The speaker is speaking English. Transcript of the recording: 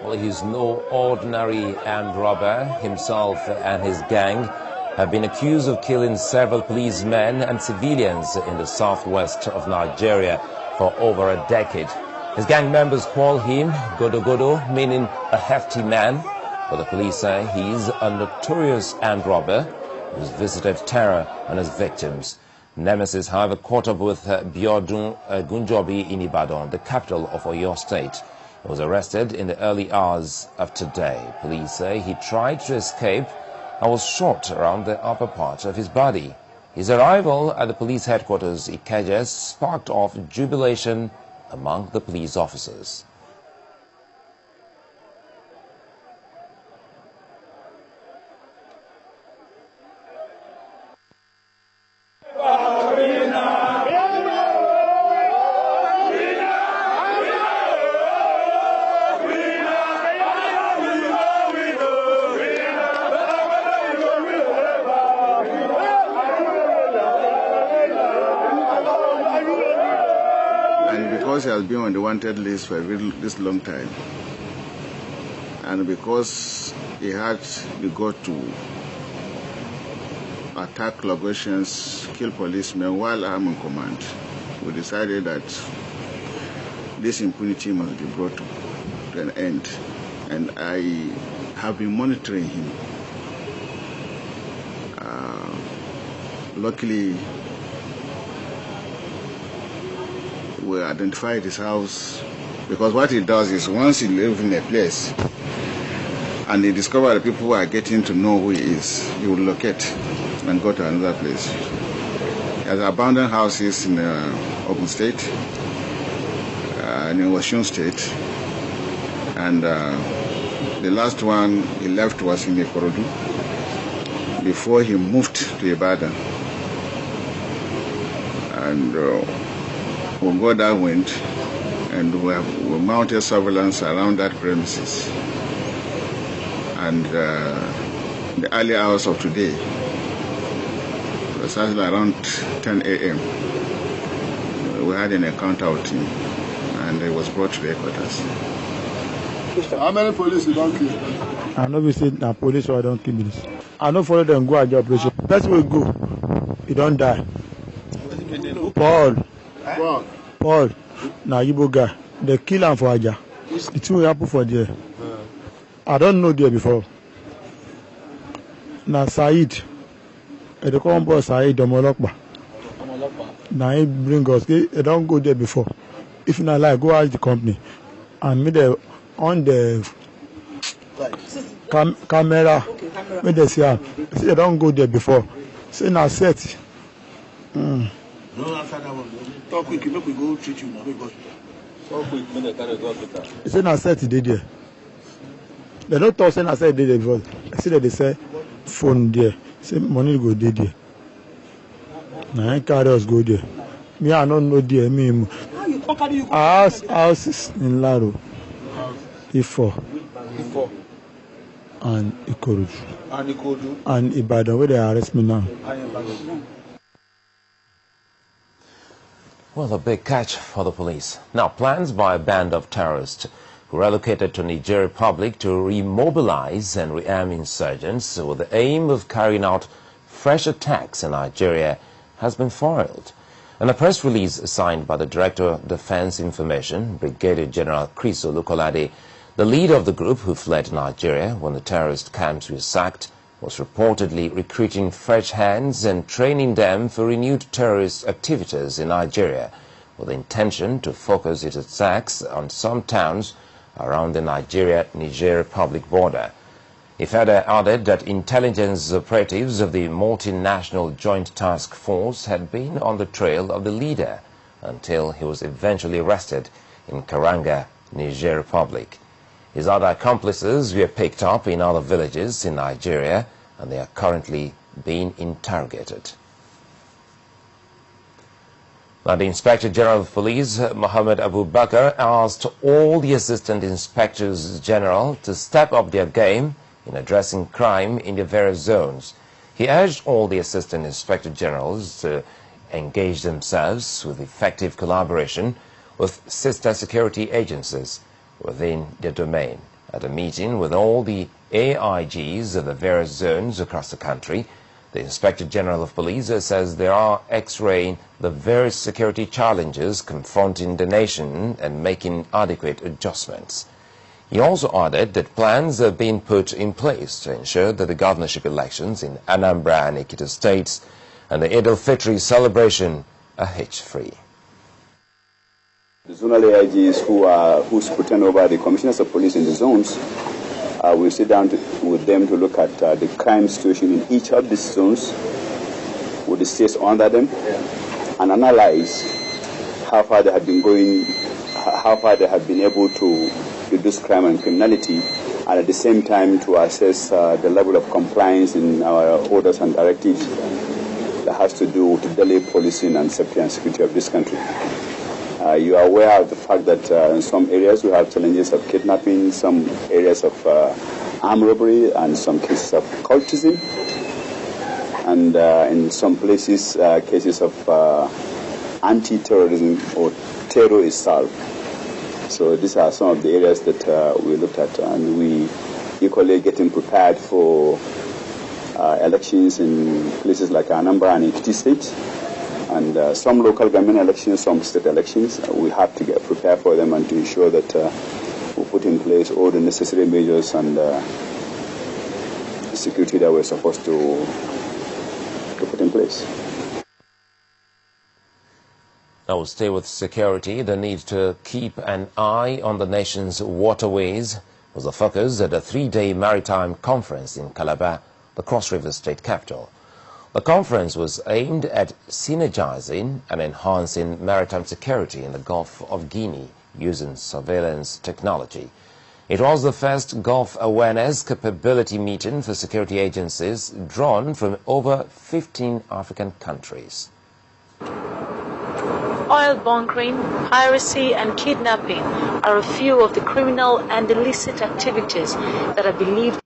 Well, he's no ordinary armed robber. Himself and his gang have been accused of killing several policemen and civilians in the southwest of Nigeria for over a decade. His gang members call him Godo Godo, meaning a hefty man, but the police say he's a notorious armed robber who's visited terror on his victims. Nemesis, however, caught up with Biodun Gunjobi in Ibadan, the capital of Oyo State. He was arrested in the early hours of today. Police say he tried to escape and was shot around the upper part of his body. His arrival at the police headquarters, Ikeja, sparked off jubilation among the police officers. Because he has been on the wanted list for this long time, and because he had the gut to attack Lagosians, kill policemen while I'm in command, we decided that this impunity must be brought to an end. And I have been monitoring him. Luckily, we identified his house, because what he does is once he lives in a place and he discovers the people who are getting to know who he is, he will locate and go to another place. He has abandoned houses in Ogun State, in Osun State, and the last one he left was in Ikorodu before he moved to Ibadan. And we'll go downwind, and we mounted surveillance around that premises. And the early hours of today, precisely around 10 a.m., we had an encounter with him, and he was brought to the headquarters. How many police you don't kill? I know we say na police or I don't kill this. I don't follow them go at the operation. That's where we go. He don't die. Paul, na Igbo guy. They kill him for Aja. The thing will happen for there. I don't know there before. Na Said. They call him boy Said Omolokpa. Now he bring us. They don't go there before. If you not like, go ask the company. And me there on the camera. Me they see him. See they don't go there before. Say na set. Don't answer that one. Talk quick, make we go treat you now. Talk quick, make they carry go hospital. Say na set dey there. They don't talk say na set dey there before. I see that they say phone there. Say money go dey there. Na him carry us go there. Me I don't know there. Me. How you talk? How do you go? House in Laro. Ifo. And Ikorodu. And Ibadan, where they arrest me now. Well, a big catch for the police. Now, plans by a band of terrorists who relocated to Niger Republic to remobilize and rearm insurgents with the aim of carrying out fresh attacks in Nigeria has been foiled. In a press release signed by the Director of Defense Information, Brigadier General Chris Olukolade, the leader of the group who fled Nigeria when the terrorist camps were sacked was reportedly recruiting fresh hands and training them for renewed terrorist activities in Nigeria, with the intention to focus its attacks on some towns around the Nigeria-Niger Republic border. He further added that intelligence operatives of the multinational Joint Task Force had been on the trail of the leader until he was eventually arrested in Karanga, Niger Republic. His other accomplices were picked up in other villages in Nigeria, and they are currently being interrogated. Now, the Inspector General of Police, Mohammed Abu Bakr, asked all the Assistant Inspectors General to step up their game in addressing crime in the various zones. He urged all the Assistant Inspector Generals to engage themselves with effective collaboration with sister security agencies within their domain. At a meeting with all the AIGs of the various zones across the country, the Inspector General of Police says they are X-raying the various security challenges confronting the nation and making adequate adjustments. He also added that plans are being put in place to ensure that the governorship elections in Anambra and Ekiti states and the Eid al-Fitr celebration are hitch-free. The zonal AIGs who's putting over the commissioners of police in the zones, we'll sit down with them to look at the crime situation in each of these zones with the states under them and analyze how far they have been going, how far they have been able to reduce crime and criminality, and at the same time to assess the level of compliance in our orders and directives that has to do with the daily policing and safety and security of this country. You are aware of the fact that in some areas we have challenges of kidnapping, some areas of armed robbery, and some cases of cultism, and in some places cases of anti-terrorism or terror itself. So these are some of the areas that we looked at, and we equally getting prepared for elections in places like Anambra and Ekiti State, and some local government elections, some state elections. We have to get prepared for them and to ensure that we put in place all the necessary measures and security that we're supposed to put in place. Now we'll stay with security. The need to keep an eye on the nation's waterways was the focus at a 3-day maritime conference in Calabar, the Cross River state capital. The conference was aimed at synergizing and enhancing maritime security in the Gulf of Guinea using surveillance technology. It was the first Gulf Awareness Capability meeting for security agencies drawn from over 15 African countries. Oil bunkering, piracy and kidnapping are a few of the criminal and illicit activities that are believed